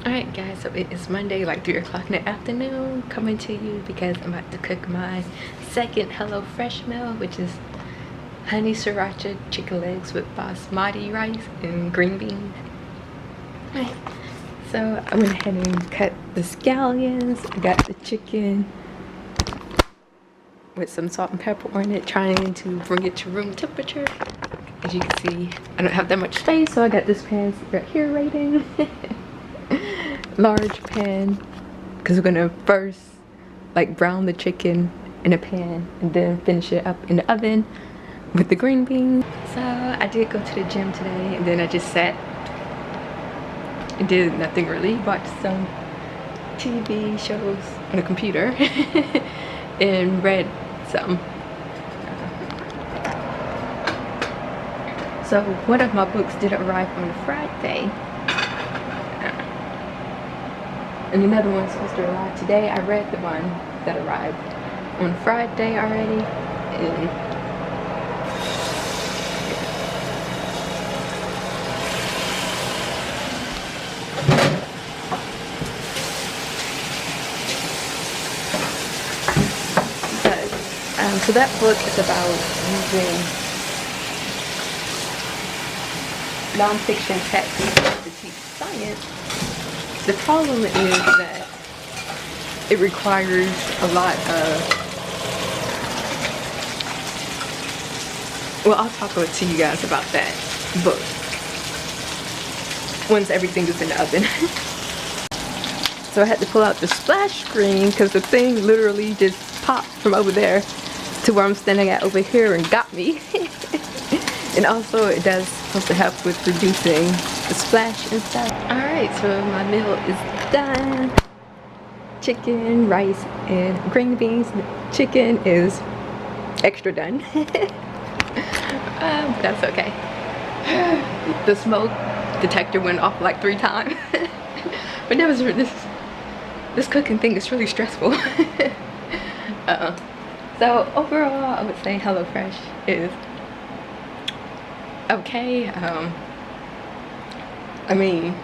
Alright guys, so it is Monday, like 3 o'clock in the afternoon, coming to you because I'm about to cook my second HelloFresh meal, which is honey sriracha chicken legs with basmati rice and green beans. Alright, so I went ahead and cut the scallions. I got the chicken with some salt and pepper on it, trying to bring it to room temperature. As you can see, I don't have that much space, so I got this pan right here rating. Large pan, because we're gonna first like brown the chicken in a pan and then finish it up in the oven with the green beans. So I did go to the gym today, and then I just sat and did nothing really, watched some TV shows on the computer and read some. So one of my books did arrive on Friday, and another one's supposed to arrive today. I read the one that arrived on Friday already, and so that book is about using non-fiction text to teach science. The problem is that it requires a lot of, well, I'll talk to you guys about that book once everything is in the oven. So I had to pull out the splash screen because the thing literally just popped from over there to where I'm standing at over here and got me. And also it does supposed to help with reducing the splash and stuff. Alright, so my meal is done. Chicken, rice, and green beans. The chicken is extra done. That's okay. The smoke detector went off like 3 times. But that was this cooking thing is really stressful. So overall, I would say HelloFresh is okay. I mean,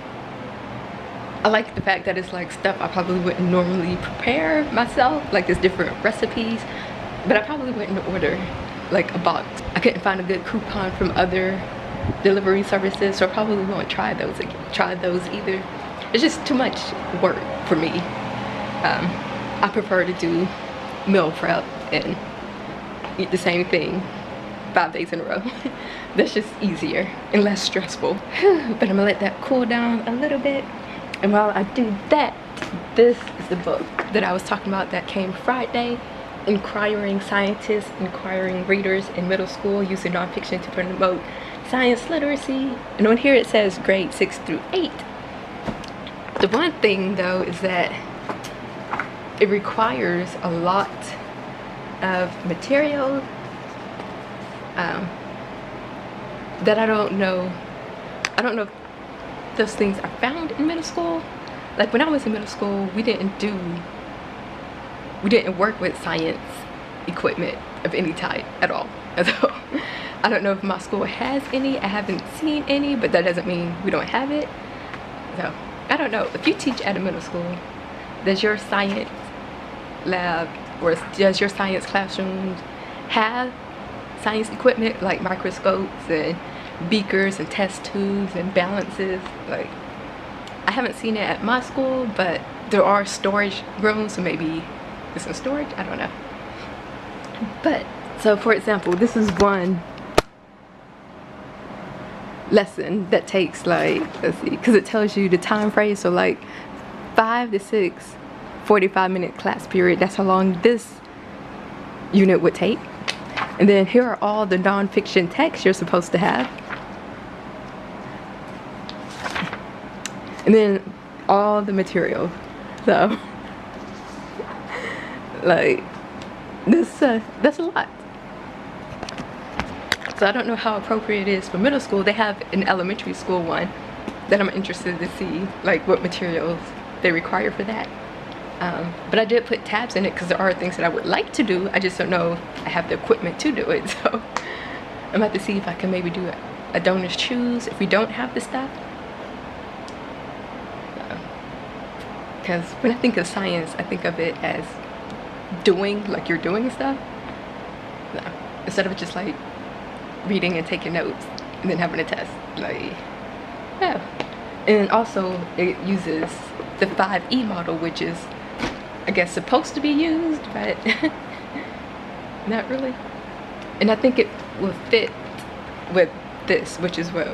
I like the fact that it's like stuff I probably wouldn't normally prepare myself, like there's different recipes, but I probably wouldn't order like a box. I couldn't find a good coupon from other delivery services, so I probably won't try those either. It's just too much work for me. I prefer to do meal prep and eat the same thing 5 days in a row. That's just easier and less stressful. But I'm gonna let that cool down a little bit, and while I do that, this is the book that I was talking about that came Friday. Inquiring Scientists, Inquiring Readers in Middle School Using Nonfiction to Promote Science Literacy. And on here it says grade 6 through 8. The one thing though is that it requires a lot of material that I don't know if those things are found in middle school. Like when I was in middle school, we didn't work with science equipment of any type at all. So I don't know if my school has any. I haven't seen any, but that doesn't mean we don't have it. So I don't know. If you teach at a middle school, does your science lab or does your science classroom have science equipment like microscopes and beakers and test tubes and balances? Like, I haven't seen it at my school, but there are storage rooms, so maybe it's in storage, I don't know. But so for example, this is one lesson that takes like, let's see, because it tells you the time frame, so like 5 to 6 45-minute class period. That's how long this unit would take. And then here are all the non-fiction texts you're supposed to have, and then all the materials. So like this that's a lot. So I don't know how appropriate it is for middle school. They have an elementary school one that I'm interested to see like what materials they require for that. But I did put tabs in it because there are things that I would like to do. I just don't know if I have the equipment to do it. So I'm about to see if I can maybe do a donor's choose if we don't have the stuff. because when I think of science, I think of it as doing, like you're doing stuff. No. Instead of just like reading and taking notes and then having a test. Like, yeah. And also it uses the 5E model, which is, I guess, supposed to be used, but not really. And I think it will fit with this, which is what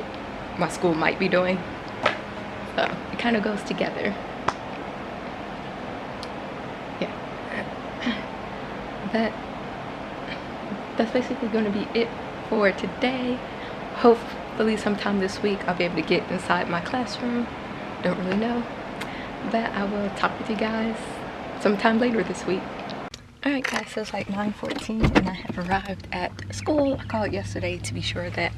my school might be doing. So it kind of goes together. Yeah. That's basically going to be it for today. Hopefully sometime this week I'll be able to get inside my classroom. Don't really know. But I will talk with you guys sometime later this week. Alright guys, so it's like 9:14 and I have arrived at school. I called yesterday to be sure that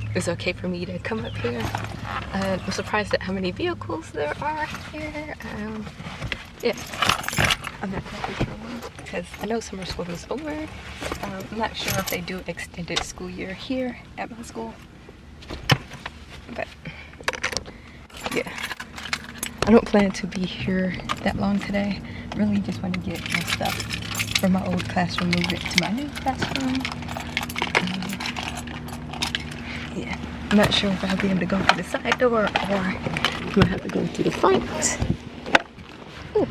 it was okay for me to come up here. I'm surprised at how many vehicles there are here. Yeah, I'm not quite sure because I know summer school is over. I'm not sure if they do extended school year here at my school. But yeah, I don't plan to be here that long today. Really just want to get my stuff from my old classroom, move it to my new classroom. Yeah, I'm not sure if I'll be able to go through the side door or I'm gonna have to go through the front. Ooh.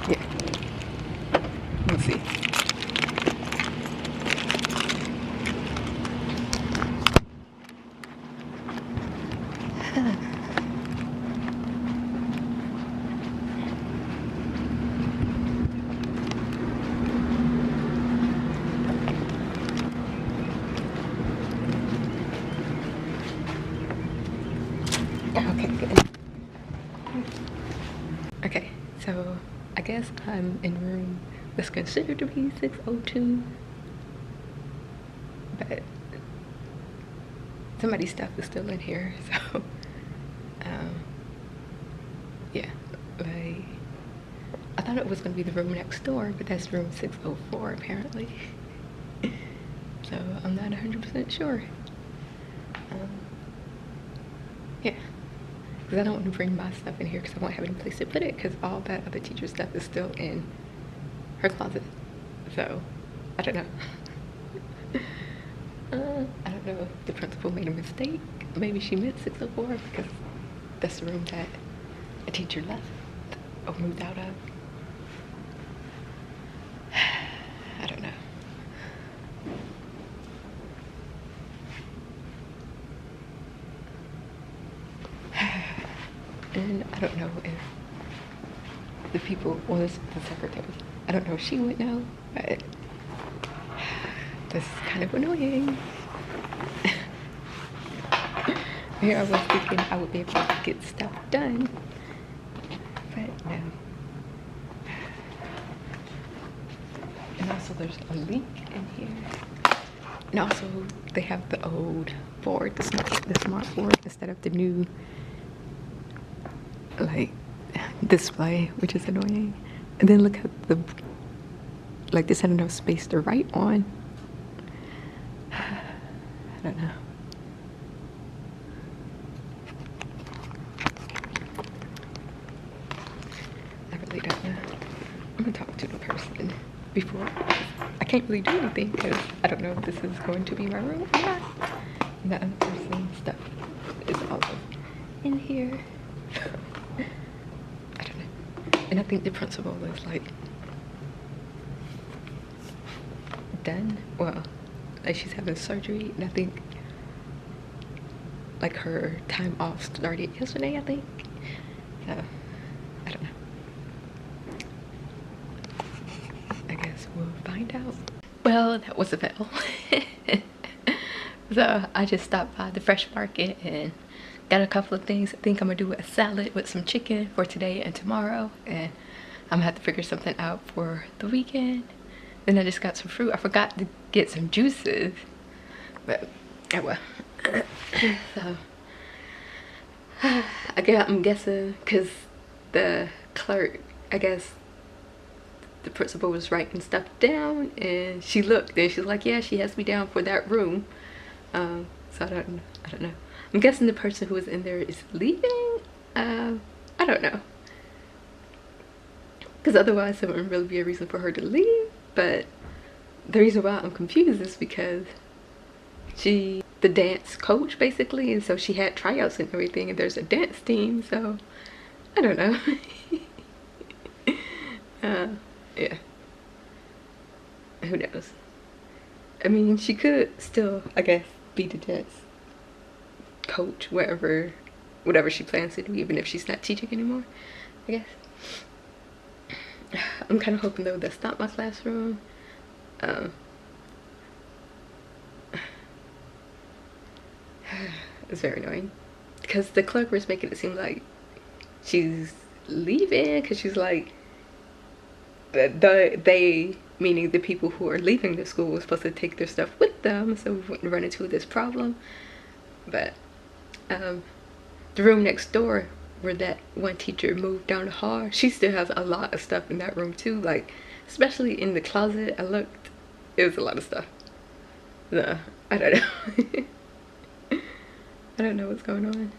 Yeah, we'll see. Okay, good. Okay, so I guess I'm in room that's considered to be 602, but somebody's stuff is still in here, so yeah, like I thought it was gonna be the room next door, but that's room 604 apparently. So I'm not 100% sure. Yeah. Because I don't want to bring my stuff in here because I won't have any place to put it because all that other teacher's stuff is still in her closet. So, I don't know. I don't know if the principal made a mistake. Maybe she meant 604 because that's the room that a teacher left or moved out of. I don't know. And I don't know if the people, well, this is the secretary. I don't know if she would know, but this is kind of annoying. Here I was thinking I would be able to get stuff done, but no. And also there's a leak in here. And also they have the old board, the smart board, instead of the new like display, which is annoying. And then look at the, like this had enough space to write on. I don't know. I really don't know. I'm gonna talk to the person before. I can't really do anything because I don't know if this is going to be my room or not. And the other person's stuff is all in here. I don't know. And I think the principal is like done. Well, like she's having surgery, and I think like her time off started yesterday, I think. So I don't know. I guess we'll find out. Well, that was a fail. So I just stopped by the Fresh Market and got a couple of things. I think I'm gonna do a salad with some chicken for today and tomorrow, and I'm gonna have to figure something out for the weekend. Then I just got some fruit. I forgot to get some juices, but oh well. So I'm guessing because the clerk, I guess the principal was writing stuff down, and she looked and she's like, yeah, she has me down for that room. So I don't know. I'm guessing the person who was in there is leaving, I don't know, because otherwise there wouldn't really be a reason for her to leave. But the reason why I'm confused is because she the dance coach basically, and so she had tryouts and everything, and there's a dance team, so I don't know. Yeah, who knows. I mean, she could still, I guess, be the dance coach whatever she plans to do, even if she's not teaching anymore, I guess. I'm kind of hoping though that's not my classroom. It's very annoying because the clerk was making it seem like she's leaving, because she's like, they meaning the people who are leaving the school, was supposed to take their stuff with them so we wouldn't run into this problem. But the room next door where that one teacher moved down the hall, she still has a lot of stuff in that room too, like especially in the closet. I looked, it was a lot of stuff. No, I don't know. I don't know what's going on.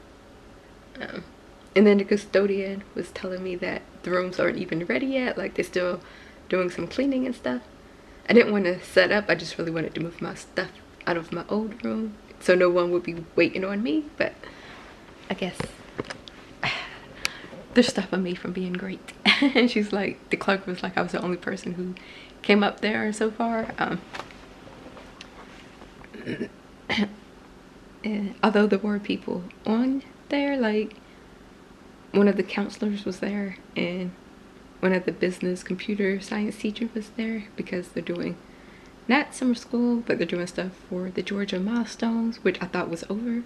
And then the custodian was telling me that the rooms aren't even ready yet, like they're still doing some cleaning and stuff. I didn't want to set up, I just really wanted to move my stuff out of my old room so no one would be waiting on me. But I guess they're stopping me from being great. And she's like, the clerk was like, I was the only person who came up there so far. And although there were people on there, like one of the counselors was there and one of the business computer science teachers was there, because they're doing not summer school, but they're doing stuff for the Georgia milestones, which I thought was over,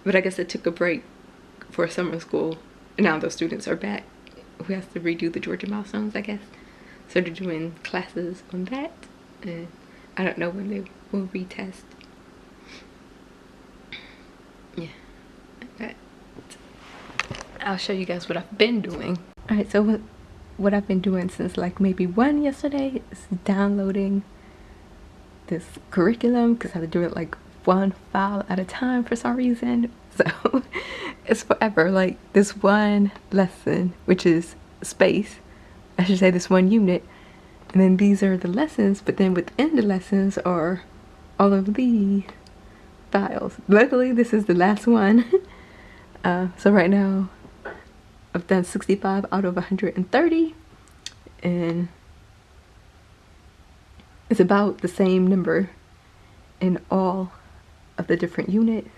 but I guess it took a break for summer school and now those students are back who has to redo the Georgia milestones, I guess. So they're doing classes on that, and I don't know when they will retest. Yeah, but I'll show you guys what I've been doing. All right, so what I've been doing since like maybe 1 yesterday is downloading this curriculum, because I have to do it like 1 file at a time for some reason. So it's forever, like this one lesson, which is space, I should say this one unit, and then these are the lessons, but then within the lessons are all of these files. Luckily this is the last one. So right now I've done 65 out of 130, and it's about the same number in all of the different units.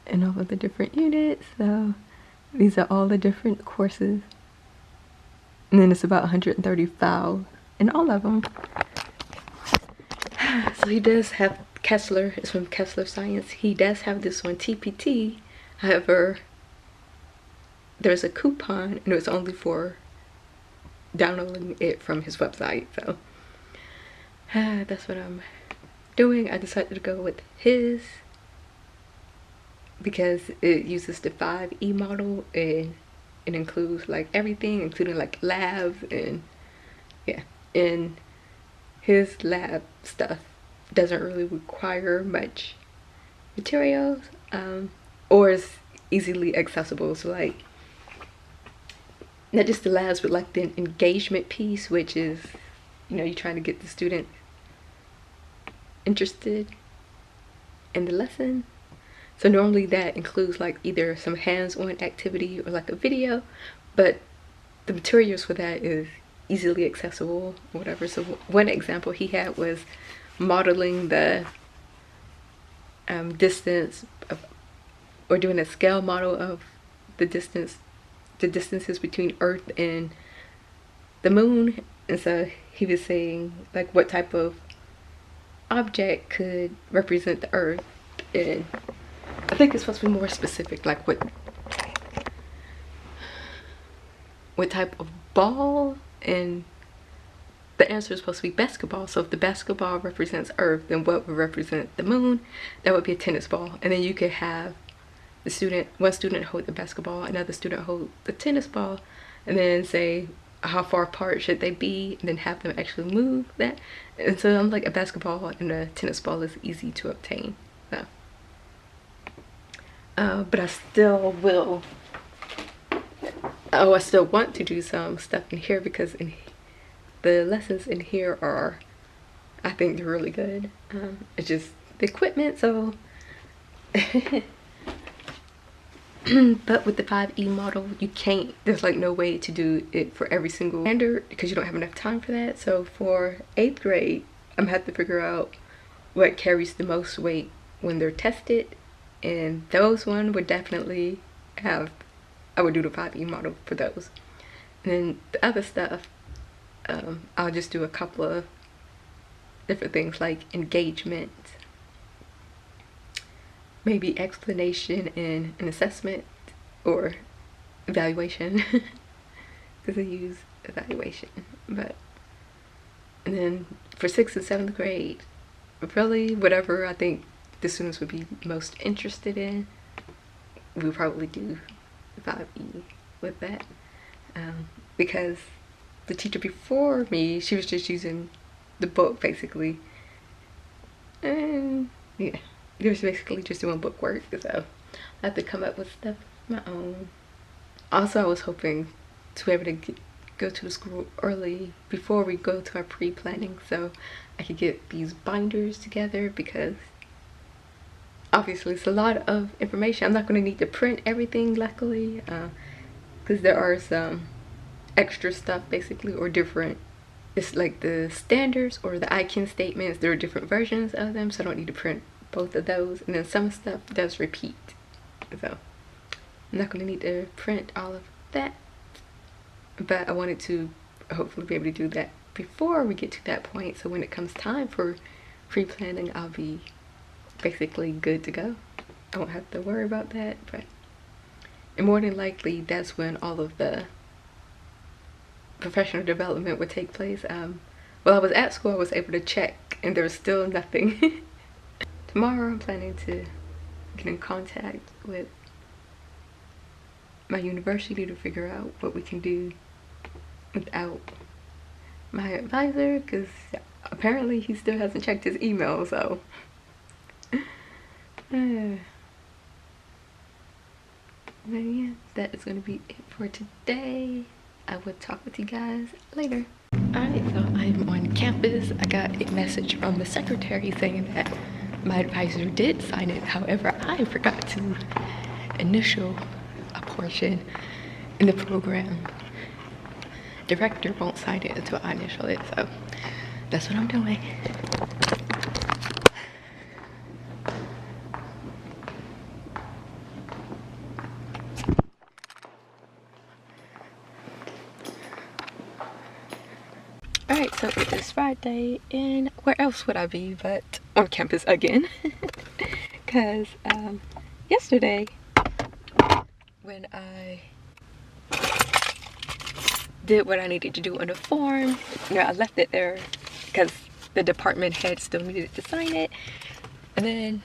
In all of the different units, so these are all the different courses. And then it's about 130 files in all of them. So he does have Kessler, it's from Kessler Science. He does have this one, TPT. However, there's a coupon and it was only for downloading it from his website. So that's what I'm doing. I decided to go with his because it uses the 5E model and it includes like everything, including like labs, and yeah, and his lab stuff doesn't really require much materials, or is easily accessible. So like not just the labs, but like the engagement piece, which is, you know, you're trying to get the student interested in the lesson. So normally that includes like either some hands-on activity or like a video, but the materials for that is easily accessible or whatever. So one example he had was modeling the distance of, or doing a scale model of the distances between Earth and the moon. And so he was saying like what type of object could represent the Earth, and I think it's supposed to be more specific, like what type of ball, and the answer is supposed to be basketball. So if the basketball represents Earth, then what would represent the moon? That would be a tennis ball. And then you could have one student hold the basketball, another student hold the tennis ball, and then say how far apart should they be, and then have them actually move that. And so I'm like, a basketball and a tennis ball is easy to obtain. So but I still will, I still want to do some stuff in here, because the lessons in here are, I think they're really good. It's just the equipment, so but with the 5E model, you can't, there's like no way to do it for every single standard, because you don't have enough time for that. So for 8th grade, I'm gonna have to figure out what carries the most weight when they're tested, and those one would definitely have, I would do the 5E model for those. And then the other stuff, I'll just do a couple of different things like engagement, maybe explanation and an assessment or evaluation, because I use evaluation. But and then for 6th and 7th grade, really whatever I think the students would be most interested in, we'll probably do 5E with that, because the teacher before me, she was just using the book basically, and yeah, they was basically just doing book work. So I have to come up with stuff of my own. Also, I was hoping to be able to go to the school early before we go to our pre-planning, so I could get these binders together, because obviously it's a lot of information. I'm not going to need to print everything, luckily, because there are some extra stuff basically, or different, it's like the standards or the ICANN statements, there are different versions of them, so I don't need to print both of those. And then some stuff does repeat, so I'm not going to need to print all of that, but I wanted to hopefully be able to do that before we get to that point, so when it comes time for pre-planning, I'll be basically good to go. I won't have to worry about that. But and more than likely that's when all of the professional development would take place. While I was at school, I was able to check and there was still nothing. Tomorrow I'm planning to get in contact with my university to figure out what we can do without my advisor, because apparently he still hasn't checked his email. So but yeah, that is going to be it for today. I will talk with you guys later. Alright, so I'm on campus. I got a message from the secretary saying that my advisor did sign it. However, I forgot to initial a portion in the program. Director won't sign it until I initial it, so that's what I'm doing. Alright, so it is Friday, and where else would I be but on campus again? Because yesterday when I did what I needed to do on the form, you know, I left it there because the department head still needed to sign it, and then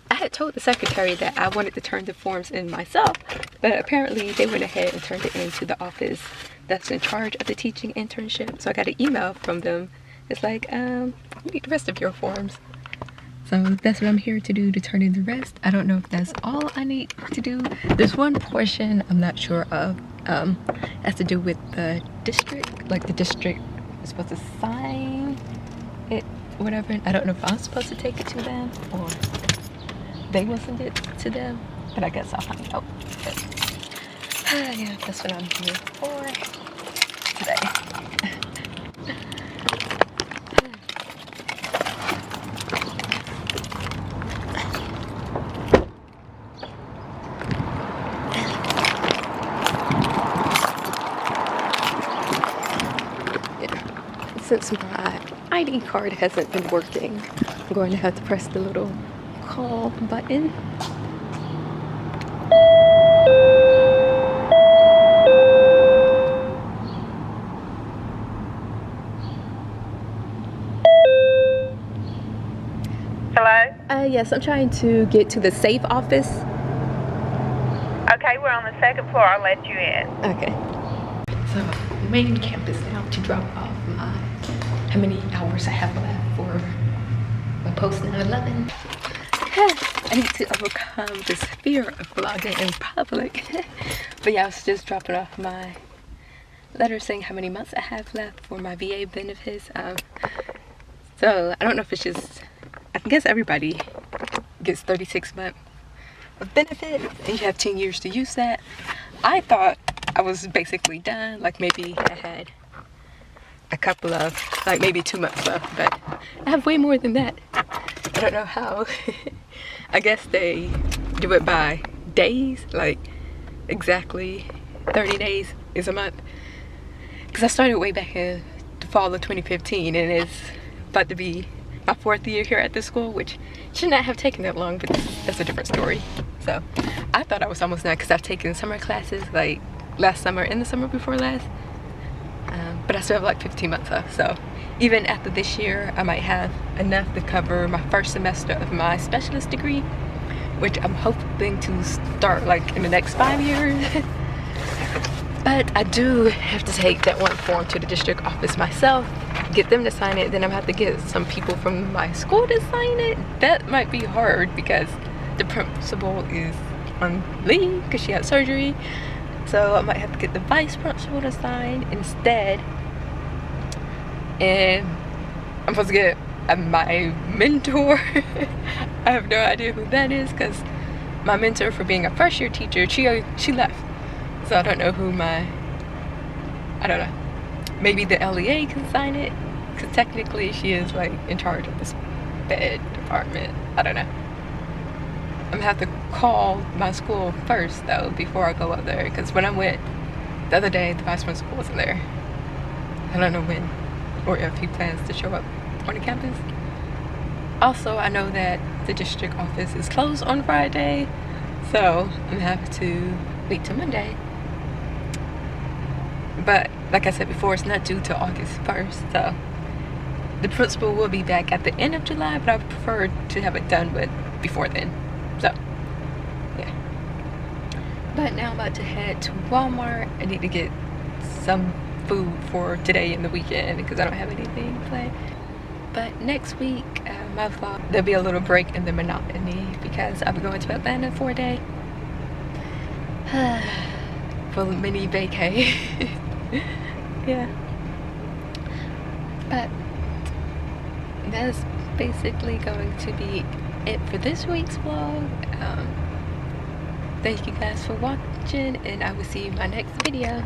I had told the secretary that I wanted to turn the forms in myself, but apparently they went ahead and turned it into the office that's in charge of the teaching internship. So I got an email from them. It's like, we need the rest of your forms. So that's what I'm here to do, to turn in the rest. I don't know if that's all I need to do. There's one portion I'm not sure of. Has to do with the district. Like the district is supposed to sign it, whatever. I don't know if I'm supposed to take it to them or they will send it to them, but I guess I'll find out. But, yeah, that's what I'm here for today. Since my ID card hasn't been working, I'm going to have to press the little call button. Hello? Yes, I'm trying to get to the safe office. Okay, we're on the second floor. I'll let you in. Okay. So, main campus now to drop off how many hours I have left for my post 9/11. I need to overcome this fear of vlogging in public. But yeah, I was just dropping off my letter saying how many months I have left for my VA benefits. So I don't know if it's just, I guess everybody gets 36 months of benefit and you have 10 years to use that. I thought I was basically done, like maybe I had a couple of, like maybe 2 months left, but I have way more than that. I don't know how. I guess they do it by days, like exactly 30 days is a month. Because I started way back in the fall of 2015 and it's about to be my 4th year here at this school, which should not have taken that long, but that's a different story. So I thought I was almost done because I've taken summer classes like last summer and the summer before last. But I still have like 15 months left. So even after this year, I might have enough to cover my first semester of my specialist degree, which I'm hoping to start like in the next 5 years. But I do have to take that one form to the district office myself, get them to sign it, then I'm gonna have to get some people from my school to sign it. That might be hard because the principal is on leave because she had surgery. So I might have to get the vice principal to sign instead. And I'm supposed to get my mentor. I have no idea who that is because my mentor for being a first year teacher, she left. So I don't know who I don't know. Maybe the LEA can sign it because technically she is like in charge of this bed department. I don't know. I'm gonna have to call my school first though before I go up there because when I went the other day, the vice principal wasn't there. I don't know when or if he plans to show up on the campus. Also, I know that the district office is closed on Friday, so I'm gonna have to wait till Monday. But like I said before, it's not due till August 1st, so the principal will be back at the end of July, but I would prefer to have it done with before then. So yeah. But now I'm about to head to Walmart. I need to get some food for today and the weekend because I don't have anything planned. But next week, my vlog, there'll be a little break in the monotony because I'll be going to Atlanta for a day. For a mini vacay. Yeah. But that's basically going to be it for this week's vlog. Thank you guys for watching and I will see you in my next video.